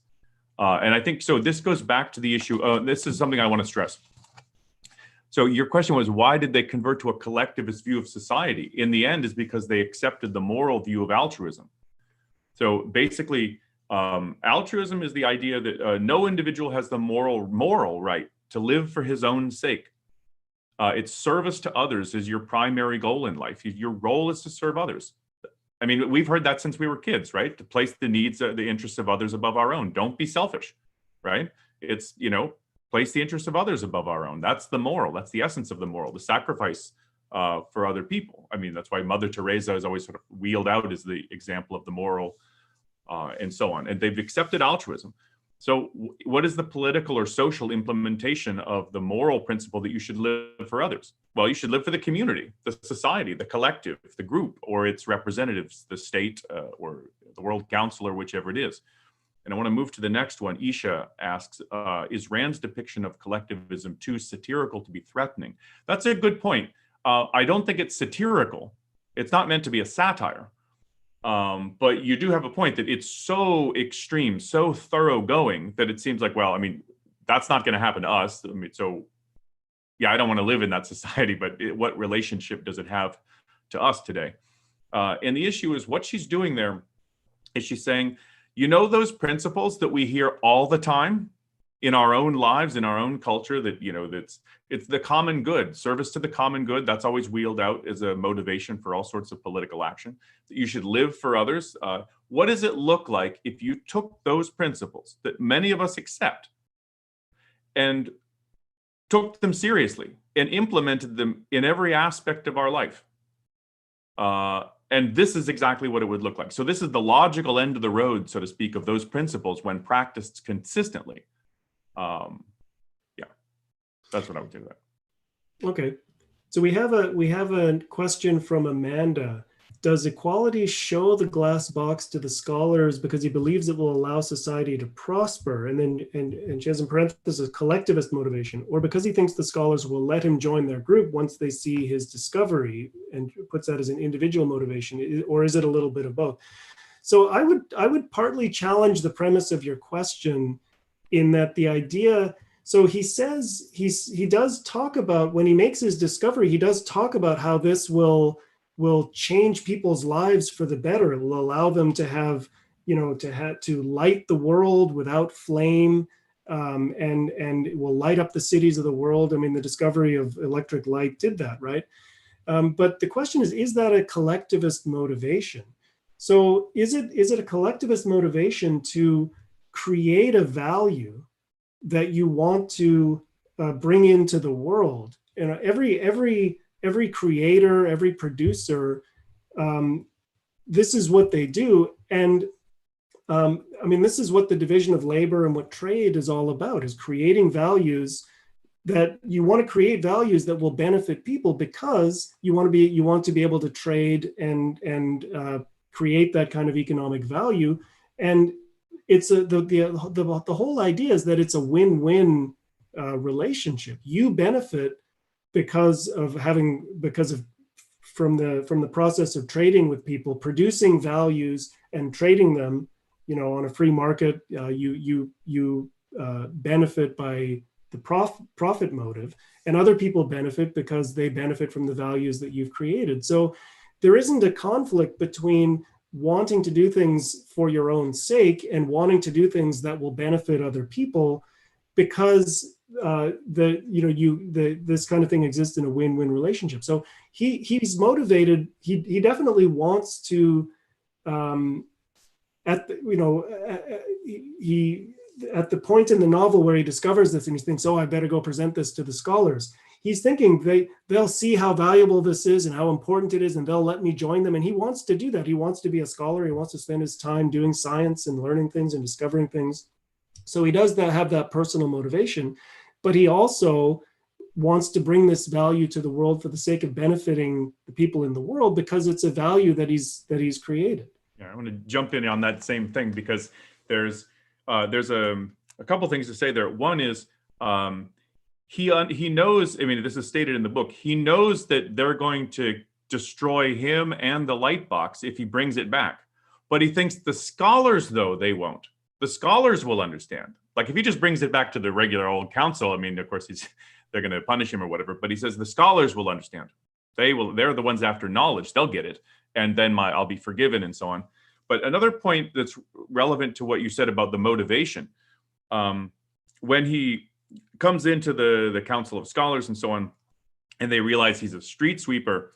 And I think, so this goes back to the issue, this is something I want to stress. So your question was, why did they convert to a collectivist view of society? In the end, is because they accepted the moral view of altruism. So basically, altruism is the idea that no individual has the moral right to live for his own sake. It's service to others is your primary goal in life. Your role is to serve others. I mean, we've heard that since we were kids, right? To place the needs, the interests of others above our own. Don't be selfish, right? It's, place the interests of others above our own. That's the moral. That's the essence of the moral, the sacrifice for other people. I mean, that's why Mother Teresa is always sort of wheeled out as the example of the moral and so on. And they've accepted altruism. So what is the political or social implementation of the moral principle that you should live for others? Well, you should live for the community, the society, the collective, the group, or its representatives, the state or the World Council, or whichever it is. And I want to move to the next one. Isha asks, is Rand's depiction of collectivism too satirical to be threatening? That's a good point. I don't think it's satirical. It's not meant to be a satire. But you do have a point that it's so extreme, so thoroughgoing that it seems like, well, I mean, that's not going to happen to us. I mean, so yeah, I don't want to live in that society, but what relationship does it have to us today? And the issue is what she's doing there is she's saying, those principles that we hear all the time in our own lives, in our own culture, that, it's the common good, service to the common good. That's always wheeled out as a motivation for all sorts of political action, that you should live for others. What does it look like if you took those principles that many of us accept and took them seriously and implemented them in every aspect of our life? And this is exactly what it would look like. So this is the logical end of the road, so to speak, of those principles when practiced consistently. That's what I would do that. Okay. So we have a question from Amanda. Does equality show the glass box to the scholars because he believes it will allow society to prosper? And then and she has in parentheses collectivist motivation, or because he thinks the scholars will let him join their group once they see his discovery, and puts that as an individual motivation, or is it a little bit of both? So I would partly challenge the premise of your question in that the idea. So he says he does talk about, when he makes his discovery, he does talk about how this will change people's lives for the better. It will allow them to have, to light the world without flame, and it will light up the cities of the world. I mean, the discovery of electric light did that, right? But the question is that a collectivist motivation? So is it a collectivist motivation to create a value that you want to bring into the world? Every creator, every producer, this is what they do. And this is what the division of labor and what trade is all about, is creating values that you want to create, values that will benefit people, because you want to be able to trade and create that kind of economic value. And it's the whole idea is that it's a win-win relationship. You benefit from the process of trading with people, producing values and trading them, on a free market. You benefit by the profit motive, and other people benefit because they benefit from the values that you've created. So there isn't a conflict between wanting to do things for your own sake and wanting to do things that will benefit other people. because this kind of thing exists in a win-win relationship. So he's motivated. He definitely wants to, at the point in the novel where he discovers this and he thinks, oh, I better go present this to the scholars. He's thinking they'll see how valuable this is and how important it is, and they'll let me join them. And he wants to do that. He wants to be a scholar. He wants to spend his time doing science and learning things and discovering things. So he does have that personal motivation, but he also wants to bring this value to the world for the sake of benefiting the people in the world, because it's a value that he's created. Yeah, I want to jump in on that same thing, because there's a couple things to say there. One is he knows, I mean, this is stated in the book, he knows that they're going to destroy him and the light box if he brings it back. But he thinks the scholars, though, they won't. The scholars will understand. Like if he just brings it back to the regular old council, I mean, of course, they're going to punish him or whatever, but he says the scholars will understand. They're the ones after knowledge. They'll get it. And then I'll be forgiven and so on. But another point that's relevant to what you said about the motivation, when he comes into the Council of Scholars and so on, and they realize he's a street sweeper,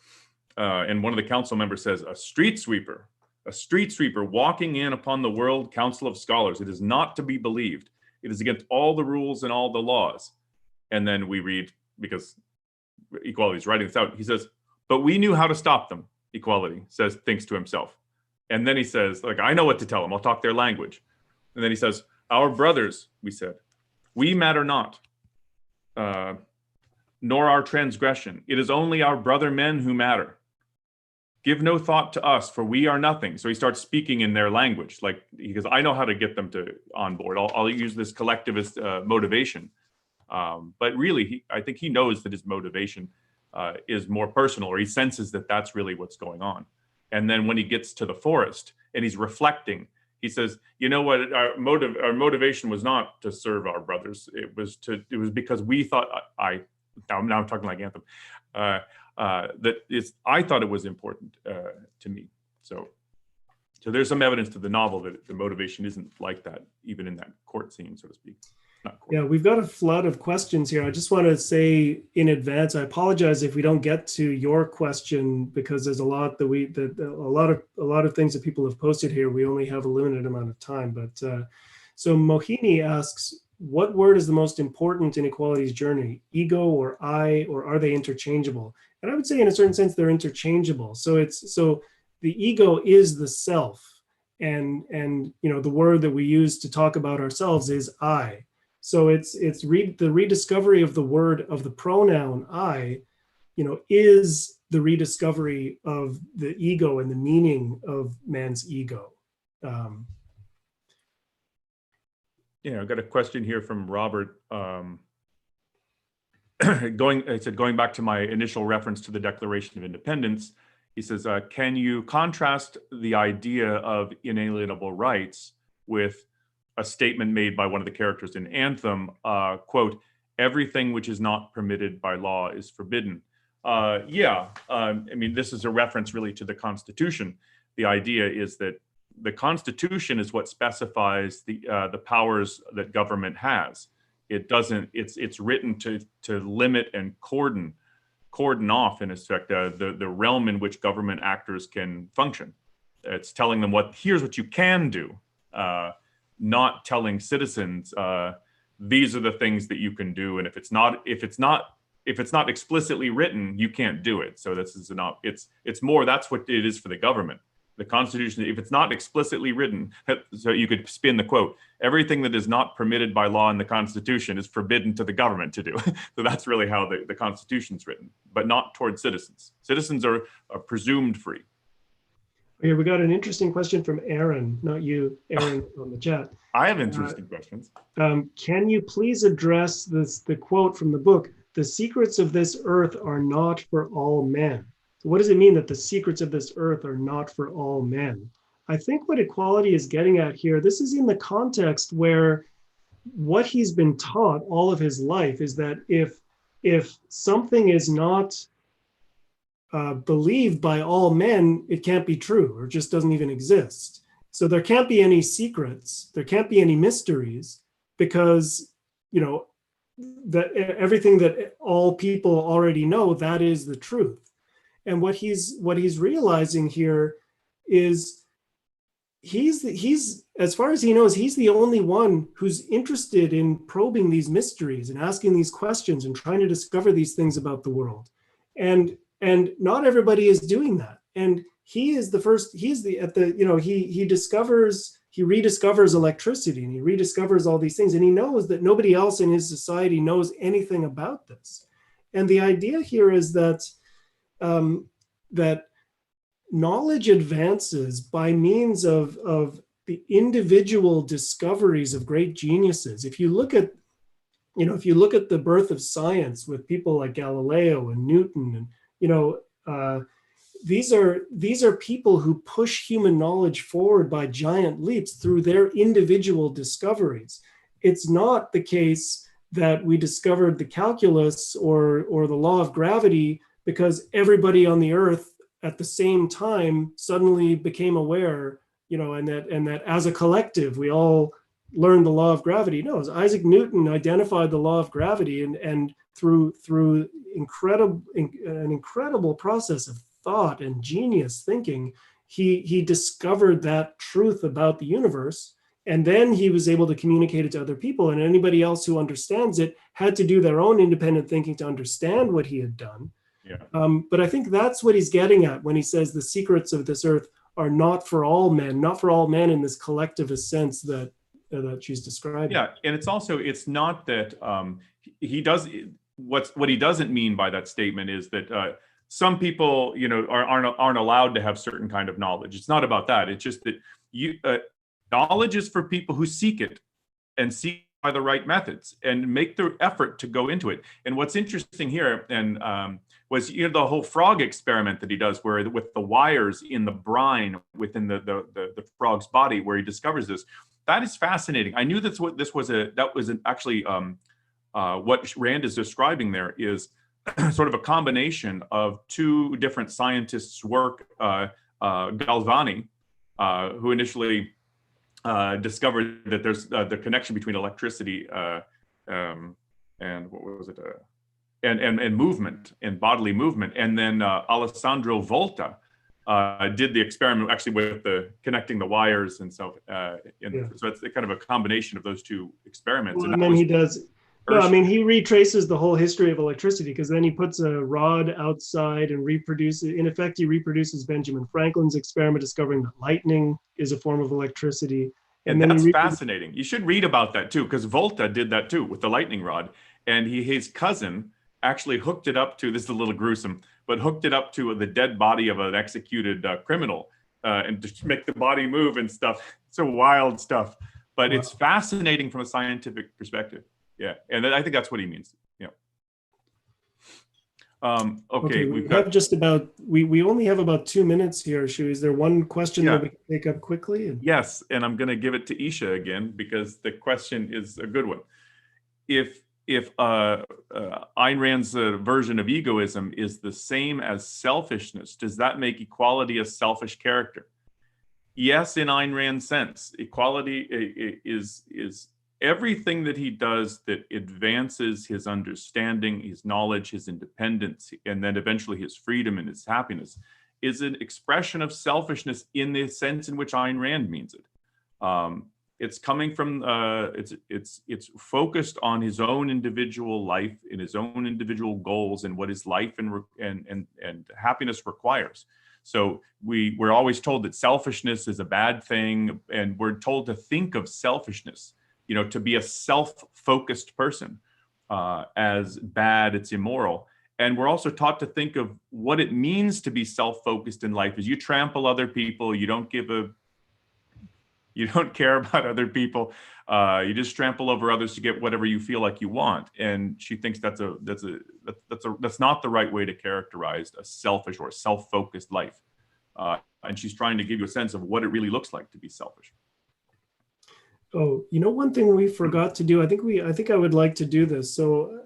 and one of the council members says, a street sweeper walking in upon the World Council of Scholars. It is not to be believed. It is against all the rules and all the laws. And then we read, because Equality is writing this out, he says, but we knew how to stop them. Equality thinks to himself. And then he says, like, I know what to tell them. I'll talk their language. And then he says, our brothers, we said, we matter not, nor our transgression. It is only our brother men who matter. Give no thought to us, for we are nothing. So he starts speaking in their language, like, because I know how to get them on board. I'll use this collectivist motivation. But really, I think he knows that his motivation is more personal, or he senses that that's really what's going on. And then when he gets to the forest and he's reflecting, he says, you know what, our motivation was not to serve our brothers. It was because we thought, now I'm talking like Anthem, I thought it was important to me. So there's some evidence to the novel that the motivation isn't like that, even in that court scene, so to speak. Yeah, we've got a flood of questions here. I just want to say in advance, I apologize if we don't get to your question, because there's a lot that a lot of things that people have posted here. We only have a limited amount of time. But so Mohini asks, what word is the most important in equality's journey? Ego or I, or are they interchangeable? And I would say in a certain sense, they're interchangeable. So the ego is the self, and the word that we use to talk about ourselves is I. So it's the rediscovery of the word, of the pronoun I, is the rediscovery of the ego and the meaning of man's ego. I've got a question here from Robert. Going back to my initial reference to the Declaration of Independence, he says, can you contrast the idea of inalienable rights with a statement made by one of the characters in Anthem, quote, everything which is not permitted by law is forbidden. I mean, this is a reference really to the Constitution. The idea is that the Constitution is what specifies the powers that government has. It doesn't. It's written to limit and cordon off, in effect, the realm in which government actors can function. It's telling them here's what you can do. Not telling citizens these are the things that you can do, and if it's not explicitly written, you can't do it. So this is it's more, that's what it is for the government. The Constitution, if it's not explicitly written, so you could spin the quote, everything that is not permitted by law in the Constitution is forbidden to the government to do. So that's really how the Constitution's written, but not towards citizens. Citizens are presumed free. Okay, we got an interesting question from Aaron, not you, Aaron, on the chat. I have interesting questions. Can you please address the quote from the book, the secrets of this earth are not for all men? So what does it mean that the secrets of this earth are not for all men? I think what equality is getting at here, this is in the context where what he's been taught all of his life is that if something is not believed by all men, it can't be true, or just doesn't even exist. So there can't be any secrets, there can't be any mysteries, because you know, that everything that all people already know, that is the truth. And what he's realizing here is he's as far as he knows, he's the only one who's interested in probing these mysteries and asking these questions and trying to discover these things about the world. And not everybody is doing that. And he is the first, he's the at the, you know, he rediscovers electricity, and he rediscovers all these things, and he knows that nobody else in his society knows anything about this. And the idea here is that that knowledge advances by means of the individual discoveries of great geniuses. If you look at, you know, if you look at the birth of science with people like Galileo and Newton, and, you know, these are people who push human knowledge forward by giant leaps through their individual discoveries. It's not the case that we discovered the calculus or the law of gravity because everybody on the earth at the same time suddenly became aware, you know, and that as a collective we all learned the law of gravity. No, Isaac Newton identified the law of gravity, and through an incredible process of thought and genius thinking, he discovered that truth about the universe, and then he was able to communicate it to other people, and anybody else who understands it had to do their own independent thinking to understand what he had done. Yeah. But I think that's what he's getting at when he says the secrets of this earth are not for all men in this collectivist sense that she's describing. Yeah, and it's not that he does what he doesn't mean by that statement is that some people, you know, aren't allowed to have certain kind of knowledge. It's not about that. It's just that knowledge is for people who seek it and seek by the right methods and make the effort to go into it. And what's interesting here was, you know, the whole frog experiment that he does, where with the wires in the brine within the frog's body, where he discovers this. That is fascinating. I knew actually what Rand is describing there is sort of a combination of two different scientists' work. Galvani, who initially discovered that there's the connection between electricity and what was it? And movement and bodily movement, and then Alessandro Volta did the experiment actually with the connecting the wires and so. So it's kind of a combination of those two experiments. Well, and then he does. No, I mean, he retraces the whole history of electricity, because then he puts a rod outside and reproduces. In effect, he reproduces Benjamin Franklin's experiment, discovering that lightning is a form of electricity. And then that's fascinating. You should read about that too, because Volta did that too with the lightning rod, and his cousin actually hooked it up to, this is a little gruesome, but hooked it up to the dead body of an executed criminal and to make the body move and stuff. It's a wild stuff, but It's fascinating from a scientific perspective. Yeah, and I think that's what he means. Yeah. Okay, we have just about, we only have about 2 minutes here. Is there one question that we can take up quickly? Yes, and I'm going to give it to Isha again, because the question is a good one. If Ayn Rand's version of egoism is the same as selfishness, does that make equality a selfish character? Yes, in Ayn Rand's sense, equality is everything that he does that advances his understanding, his knowledge, his independence, and then eventually his freedom and his happiness is an expression of selfishness in the sense in which Ayn Rand means it. It's coming from it's focused on his own individual life and his own individual goals and what his life and happiness requires. So we're always told that selfishness is a bad thing, and we're told to think of selfishness, you know, to be a self-focused person as bad, it's immoral. And we're also taught to think of what it means to be self-focused in life. Is you trample other people, you don't care about other people, you just trample over others to get whatever you feel like you want. And she thinks that's not the right way to characterize a selfish or self-focused life. And she's trying to give you a sense of what it really looks like to be selfish. Oh, you know, one thing we forgot to do, I think I would like to do this. So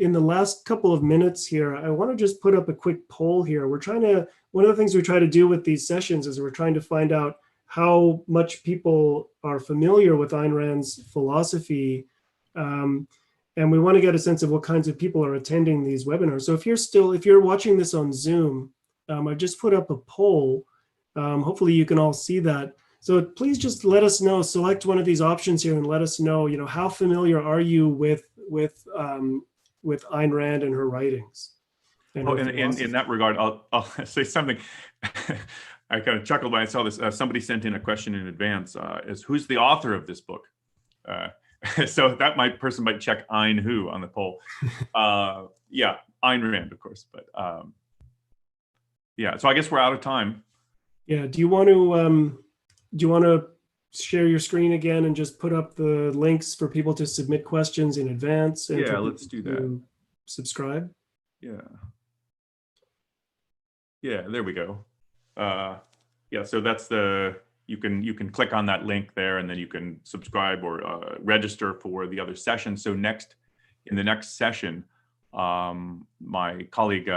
in the last couple of minutes here, I want to just put up a quick poll here. One of the things we try to do with these sessions is we're trying to find out how much people are familiar with Ayn Rand's philosophy And we want to get a sense of what kinds of people are attending these webinars. So if you're watching this on Zoom, I've just put up a poll. Hopefully you can all see that. So please just let us know, select one of these options here and let us know, how familiar are you with Ayn Rand and her writings? And Oh, in that regard, I'll say something. I kind of chuckled when I saw this. Somebody sent in a question in advance: "Is who's the author of this book?" So that person might check Ayn who on the poll. Yeah, Ayn Rand, of course. But yeah, so I guess we're out of time. Yeah. Do you want to share your screen again and just put up the links for people to submit questions in advance? And yeah, let's do that. Subscribe. Yeah. Yeah, there we go. Yeah, so that's you can click on that link there, and then you can subscribe or register for the other session. So in the next session, my colleague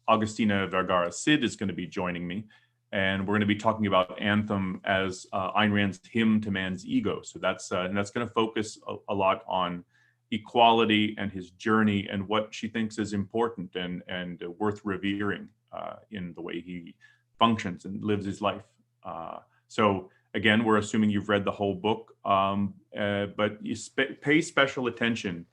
Agustina Vergara Cid is going to be joining me, and we're going to be talking about Anthem as Ayn Rand's hymn to man's ego. So that's going to focus a lot on equality and his journey and what she thinks is important and worth revering in the way he functions and lives his life. So again, we're assuming you've read the whole book, but you pay special attention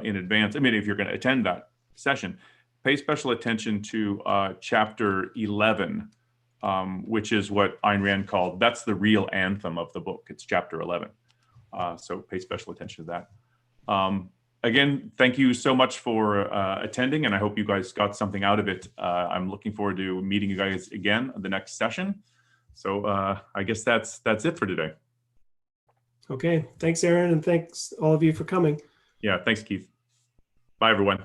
in advance. I mean, if you're going to attend that session, pay special attention to chapter 11, which is what Ayn Rand called, that's the real anthem of the book. It's chapter 11. So pay special attention to that. Again, thank you so much for attending, and I hope you guys got something out of it. I'm looking forward to meeting you guys again at the next session. So I guess that's it for today. Okay, thanks, Aaron, and thanks all of you for coming. Yeah, thanks, Keith. Bye, everyone.